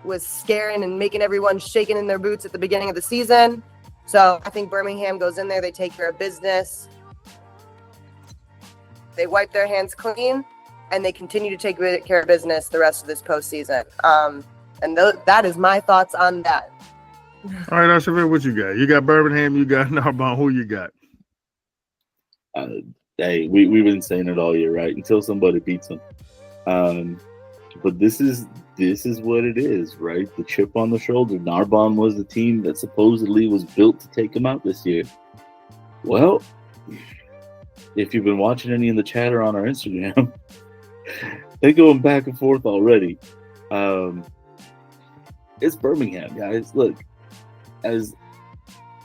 Speaker 3: was scaring and making everyone shaking in their boots at the beginning of the season. So I think Birmingham goes in there, they take care of business, they wipe their hands clean, and they continue to take care of business the rest of this postseason. That is my thoughts on that.
Speaker 2: All right, Arshavir, what you got? You got Birmingham, you got Narbonne. Who you got?
Speaker 1: Hey, we've been saying it all year, right? Until somebody beats them. But this is what it is, right? The chip on the shoulder. Narbonne was the team that supposedly was built to take them out this year. Well, if you've been watching any of the chatter on our Instagram, they're going back and forth already. It's Birmingham, guys. Look, as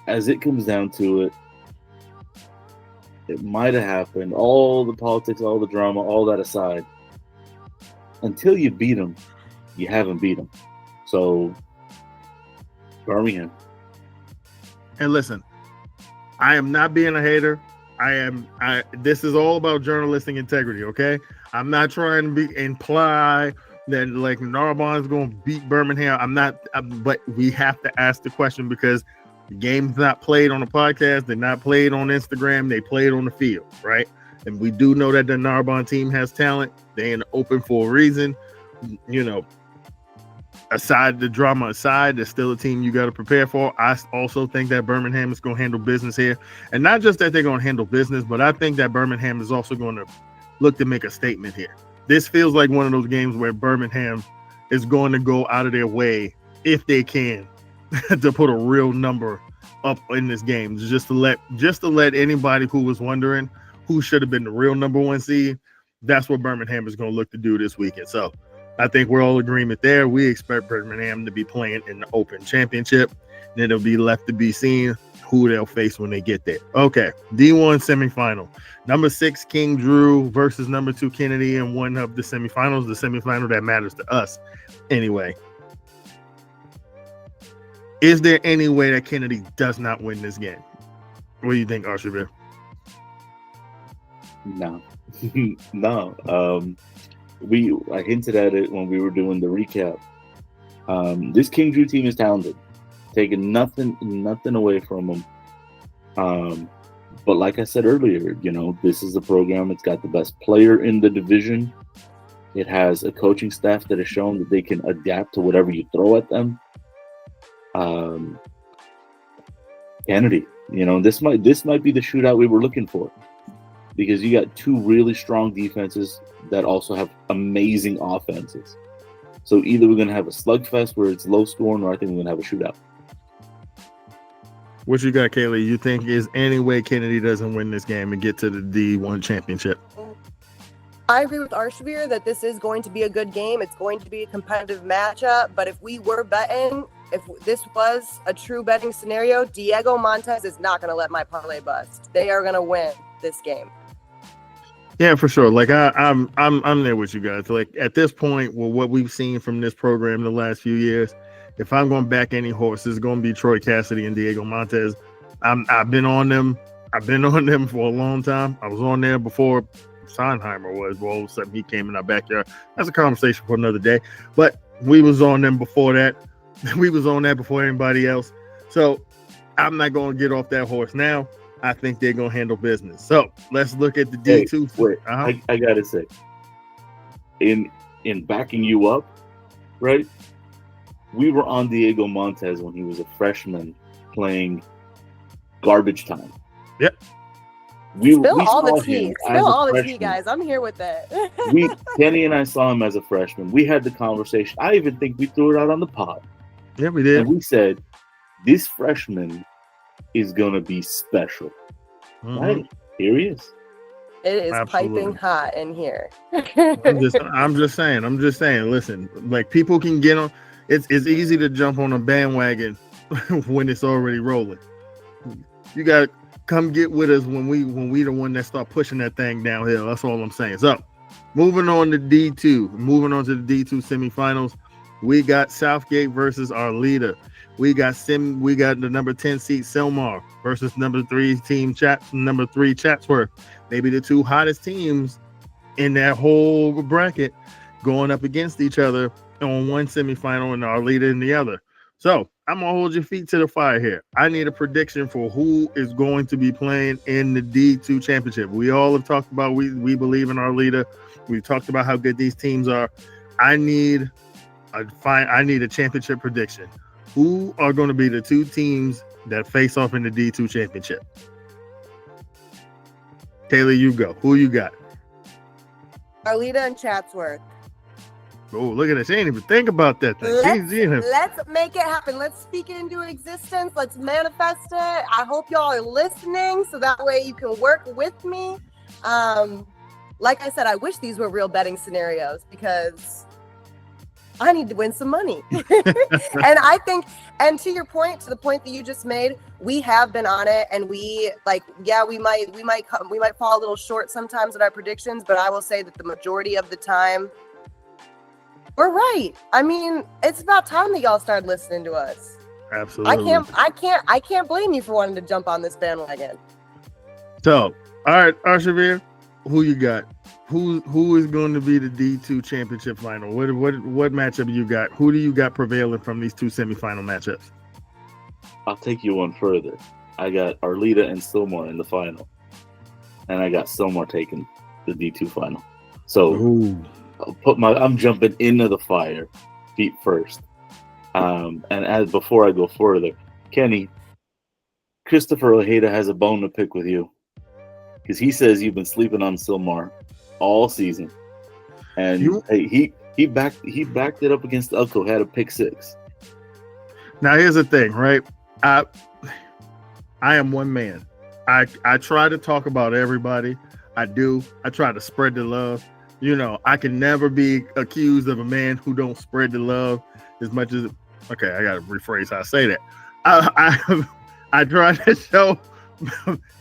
Speaker 1: it comes down to it, it might have happened. All the politics, all the drama, all that aside, until you beat them, you haven't beat them. So, Birmingham.
Speaker 2: And listen, I am not being a hater. This is all about journalistic integrity, okay? I'm not trying to imply that like Narbonne's going to beat Birmingham. But we have to ask the question because the game's not played on a podcast. They're not played on Instagram. They played on the field, right? And we do know that the Narbonne team has talent. They ain't open for a reason. You know, aside the drama aside, there's still a team you got to prepare for. I also think that Birmingham is going to handle business here. And not just that they're going to handle business, but I think that Birmingham is also going to look to make a statement here. This feels like one of those games where Birmingham is going to go out of their way, if they can, to put a real number up in this game, just to let anybody who was wondering who should have been the real number one seed. That's what Birmingham is going to look to do this weekend. So I think we're all in agreement there. We expect Birmingham to be playing in the Open Championship. Then it'll be left to be seen who they'll face when they get there. Okay, D1 semifinal. Number 6, King Drew versus number 2, Kennedy in one of the semifinals, the semifinal that matters to us. Anyway, is there any way that Kennedy does not win this game? What do you think, Arshavir?
Speaker 1: No. No. I hinted at it when we were doing the recap. This King Drew team is talented. Taking nothing away from them. But like I said earlier, you know, this is a program. It's got the best player in the division. It has a coaching staff that has shown that they can adapt to whatever you throw at them. Kennedy, you know, this might be the shootout we were looking for, because you got two really strong defenses that also have amazing offenses. So either we're going to have a slugfest where it's low scoring, or I think we're going to have a shootout.
Speaker 2: What you got, Kaylie? You think is any way Kennedy doesn't win this game and get to the D1 championship?
Speaker 3: I agree with Arshavir that this is going to be a good game. It's going to be a competitive matchup. But if we were betting, if this was a true betting scenario, Diego Montez is not going to let my parlay bust. They are going to win this game.
Speaker 2: Yeah, for sure. Like I'm there with you guys. Like at this point, well, what we've seen from this program in the last few years, if I'm going to back any horse, it's going to be Troy Cassidy and Diego Montez. I've been on them. I've been on them for a long time. I was on there before Sondheimer was. Well, all of a sudden he came in our backyard. That's a conversation for another day. But we was on them before that. We was on that before anybody else. So I'm not going to get off that horse now. I think they're going to handle business. So let's look at the D2.
Speaker 1: Hey, wait, I got to say, in backing you up, right? We were on Diego Montez when he was a freshman playing garbage time.
Speaker 2: Yep.
Speaker 3: Spill all the tea. Spill all the tea, guys. I'm here with it.
Speaker 1: Kenny and I saw him as a freshman. We had the conversation. I even think we threw it out on the pod.
Speaker 2: Yeah, we did.
Speaker 1: And we said, this freshman is going to be special. Mm-hmm. Right? Here he is.
Speaker 3: It is piping hot in here.
Speaker 2: I'm just saying. Listen, like people can get on. It's easy to jump on a bandwagon when it's already rolling. You got to come get with us when we the one that start pushing that thing downhill. That's all I'm saying. So, moving on to D2. Moving on to the D2 semifinals. We got Southgate versus our leader. We got the number 10 seed Selmar versus number 3 Chatsworth. Maybe the two hottest teams in that whole bracket going up against each other on one semifinal and our leader in the other. So I'm gonna hold your feet to the fire here. I need a prediction for who is going to be playing in the D2 championship. We all have talked about we believe in our leader. We've talked about how good these teams are. I need a championship prediction. Who are going to be the two teams that face off in the D2 championship? Kaylie, you go. Who you got?
Speaker 3: Arleta and Chatsworth.
Speaker 2: Oh, look at that. She ain't even think about that thing.
Speaker 3: Let's make it happen. Let's speak it into existence. Let's manifest it. I hope y'all are listening so that way you can work with me. Like I said, I wish these were real betting scenarios because I need to win some money. And I think, and to your point, to the point that you just made, we have been on it, and we might fall a little short sometimes with our predictions, but I will say that the majority of the time we're right. I mean, it's about time that y'all started listening to us.
Speaker 2: Absolutely.
Speaker 3: I can't blame you for wanting to jump on this bandwagon.
Speaker 2: So, all right, Arshavir, who you got? Who is going to be the D2 championship final? What matchup you got? Who do you got prevailing from these two semifinal matchups?
Speaker 1: I'll take you one further. I got Arleta and Silmar in the final, and I got Silmar taking the D2 final. So I'm jumping into the fire feet first. And as before I go further, Kenny, Christopher Ojeda has a bone to pick with you because he says you've been sleeping on Silmar all season, and he backed it up against Elko, had a pick 6.
Speaker 2: Now here's the thing, right? I am one man. I try to talk about everybody. I do. I try to spread the love. You know, I can never be accused of a man who don't spread the love as much as. Okay, I gotta rephrase how I say that. I try to show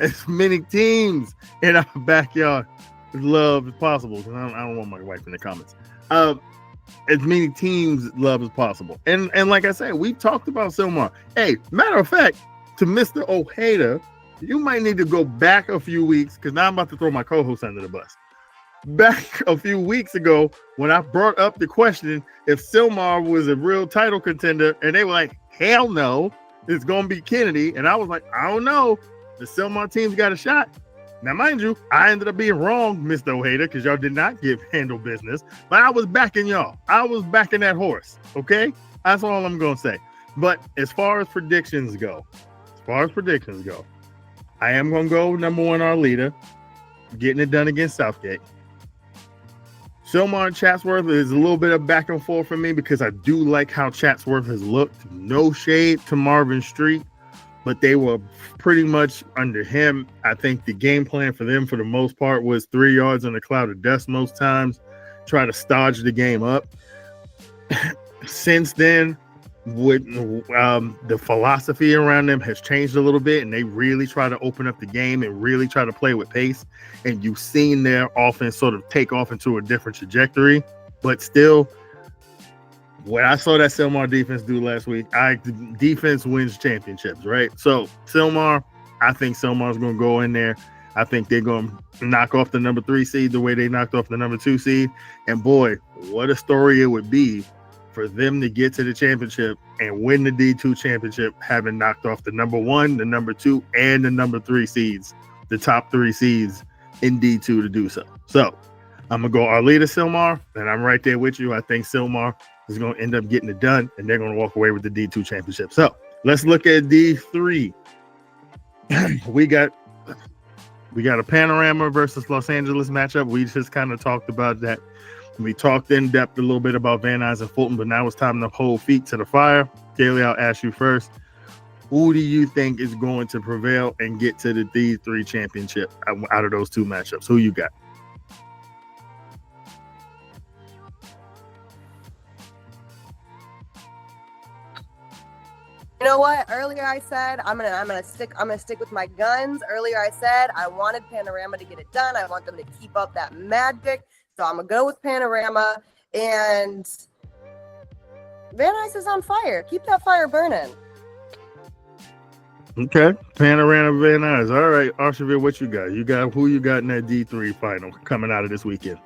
Speaker 2: as many teams in our backyard love as possible. I don't want my wife in the comments. As many teams love as possible. And like I said, we talked about Silmar. Hey, matter of fact, to Mr. Ojeda, you might need to go back a few weeks because now I'm about to throw my co-host under the bus. Back a few weeks ago, when I brought up the question if Silmar was a real title contender, and they were like, hell no, it's going to be Kennedy. And I was like, I don't know. The Silmar team's got a shot. Now, mind you, I ended up being wrong, Mr. Ojeda, because y'all did not handle business. But I was backing y'all. I was backing that horse, okay? That's all I'm going to say. But as far as predictions go, I am going to go number 1 Arleta, getting it done against Southgate. Silmar and Chatsworth is a little bit of back and forth for me because I do like how Chatsworth has looked. No shade to Marvin Street, but they were pretty much under him. I think the game plan for them, for the most part, was 3 yards in a cloud of dust most times, try to stodge the game up. Since then, with the philosophy around them has changed a little bit, and they really try to open up the game and really try to play with pace. And you've seen their offense sort of take off into a different trajectory. But still, what I saw that Silmar defense do last week, defense wins championships, right? So Silmar, I think Silmar's going to go in there. I think they're going to knock off the number 3 seed the way they knocked off the number 2 seed. And boy, what a story it would be for them to get to the championship and win the D2 championship, having knocked off the number 1, the number 2, and the number 3 seeds, the top 3 seeds in D2 to do so. So I'm going to go Arleta Silmar, and I'm right there with you. I think Silmar is going to end up getting it done, and they're going to walk away with the D2 championship. So let's look at D3. we got a Panorama versus Los Angeles matchup. We just kind of talked about that. We talked in depth a little bit about Van Nuys and Fulton, but now it's time to hold feet to the fire. Kaylie, I'll ask you first. Who do you think is going to prevail and get to the D3 championship out of those 2 matchups? Who you got?
Speaker 3: You know what? Earlier I said I'm gonna stick with my guns. Earlier I said I wanted Panorama to get it done. I want them to keep up that magic. So I'm gonna go with Panorama, and Van Nuys is on fire. Keep that fire burning.
Speaker 2: Okay, Panorama, Van Nuys. All right, Arshavir, what you got? Who you got in that D3 final coming out of this weekend?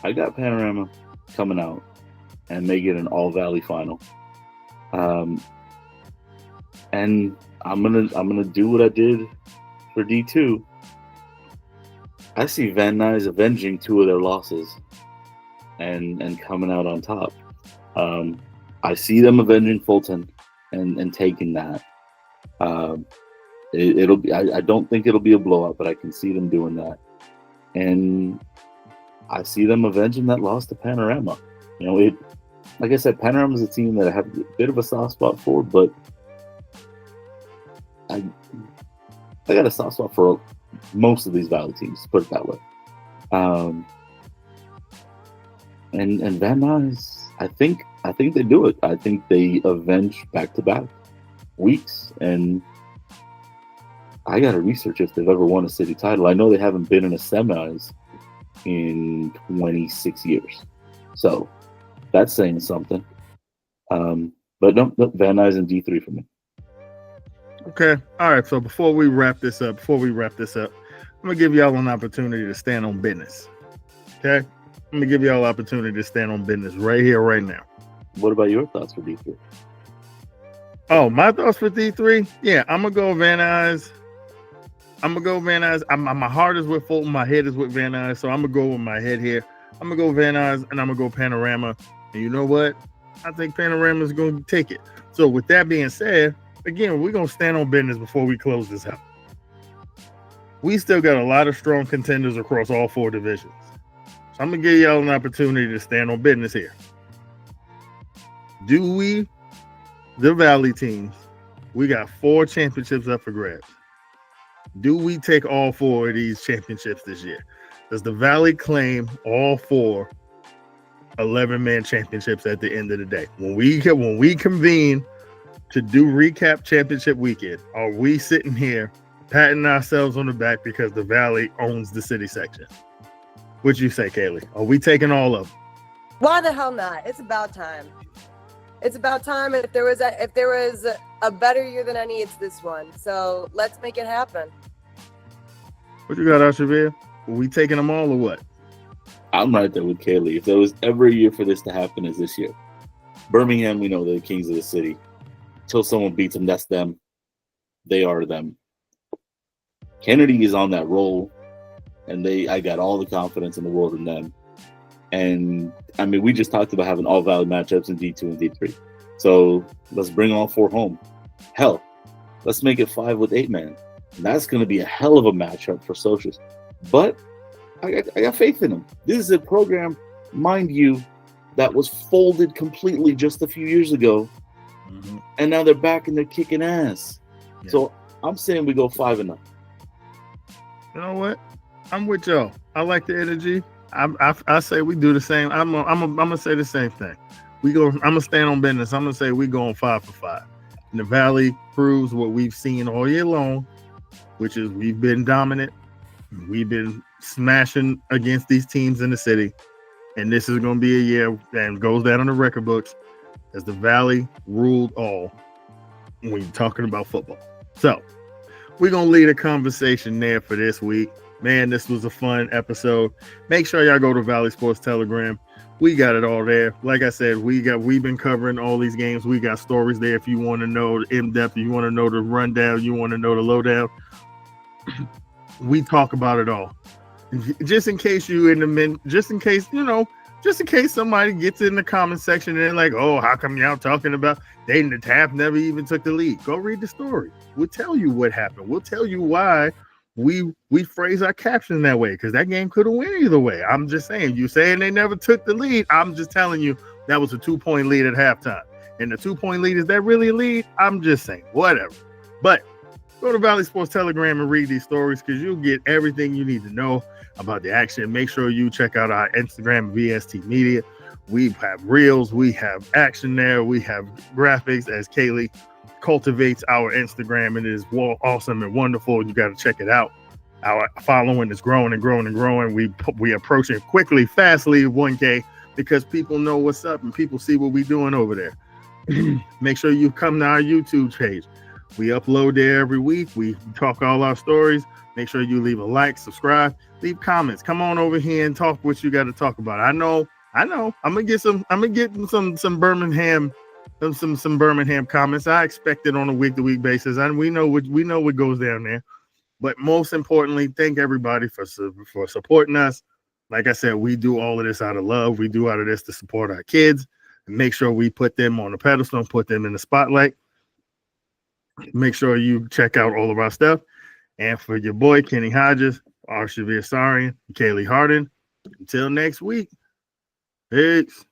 Speaker 1: I got Panorama coming out and make it an all Valley final. And I'm gonna do what I did for D2. I see Van Nuys avenging 2 of their losses and coming out on top. I see them avenging Fulton and taking that. It'll be. I don't think it'll be a blowout, but I can see them doing that, and I see them avenging that loss to Panorama. Like I said, Panorama is a team that I have a bit of a soft spot for, but I got a soft spot for most of these Valley teams, to put it that way. And Van Nuys, I think they do it. I think they avenge back-to-back weeks, and I got to research if they've ever won a city title. I know they haven't been in a semis in 26 years, so that's saying something. But no, Van Nuys and D3 for me.
Speaker 2: Okay. All right. So before we wrap this up, I'm gonna give y'all an opportunity to stand on business. Okay. I'm gonna give y'all an opportunity to stand on business right here, right now.
Speaker 1: What about your thoughts for D3?
Speaker 2: Oh, my thoughts for D3? Yeah, I'm gonna go Van Nuys. My heart is with Fulton, my head is with Van Nuys, so I'm gonna go with my head here. I'm gonna go Van Nuys, and I'm gonna go Panorama. And you know what? I think Panorama is gonna take it. So with that being said, again, we're gonna stand on business before we close this out. We still got a lot of strong contenders across all 4 divisions. So I'm gonna give y'all an opportunity to stand on business here. Do we, the Valley teams, we got 4 championships up for grabs. Do we take all 4 of these championships this year? Does the Valley claim all 4 11-man championships at the end of the day? When we convene to do recap championship weekend, are we sitting here patting ourselves on the back because the Valley owns the city section? What you say, Kaylie? Are we taking all of them?
Speaker 3: Why the hell not? It's about time. It's about time. If there was a better year than any, it's this one. So let's make it happen.
Speaker 2: What you got, Arshavir? Are we taking them all or what?
Speaker 1: I'm right there with Kaylie. If there was ever a year for this to happen, is this year. Birmingham, we know they're the kings of the city. Until someone beats them, that's them. They are them. Kennedy is on that roll, and I got all the confidence in the world in them. And I mean, we just talked about having all Valley matchups in D2 and D3. So let's bring all 4 home. Hell, let's make it 5 with 8-man. And that's going to be a hell of a matchup for Socials. But I got faith in them. This is a program, mind you, that was folded completely just a few years ago. Mm-hmm. And now they're back and they're kicking ass. Yeah. So I'm saying we go 5-0.
Speaker 2: You know what? I'm with y'all. I like the energy. I say we do the same. I'm gonna say the same thing. I'm gonna stand on business. I'm gonna say we going 5 for 5. And the Valley proves what we've seen all year long, which is we've been dominant. We've been smashing against these teams in the city, and this is gonna be a year that goes down on the record books as the Valley ruled all when you're talking about football. So we're gonna lead a conversation there for this week. Man, this was a fun episode. Make sure y'all go to Valley Sports Telegram. We got it all there. Like I said, we've been covering all these games. We got stories there if you want to know the in-depth, you want to know the rundown, you want to know the lowdown. We talk about it all. Just in case somebody gets in the comment section and they're like, oh, how come y'all talking about the Taft never even took the lead? Go read the story. We'll tell you what happened. We'll tell you why we phrase our caption that way, because that game could have went either way. I'm just saying, you saying they never took the lead. I'm just telling you that was a 2-point lead at halftime. And the 2-point lead, is that really a lead? I'm just saying, whatever. But go to Valley Sports Telegram and read these stories, because you'll get everything you need to know about the action. Make sure you check out our Instagram, VST Media. We have reels, we have action there, we have graphics as Kaylie cultivates our Instagram, and it is awesome and wonderful. You got to check it out. Our following is growing and growing and growing. We approaching quickly, fastly 1K, because people know what's up and people see what we're doing over there. Make sure you come to our YouTube page. We upload there every week. We talk all our stories. Make sure you leave a like, subscribe, leave comments. Come on over here and talk what you got to talk about. I know. I'm gonna get some Birmingham. Some Birmingham comments. I expect it on a week-to-week basis, and we know what goes down there. But most importantly, thank everybody for supporting us. Like I said, we do all of this out of love. We do out of this to support our kids and make sure we put them on the pedestal and put them in the spotlight. Make sure you check out all of our stuff. And for your boy, Kenny Hodges, Arshavir Sarian, Kaylie Harden, until next week, peace.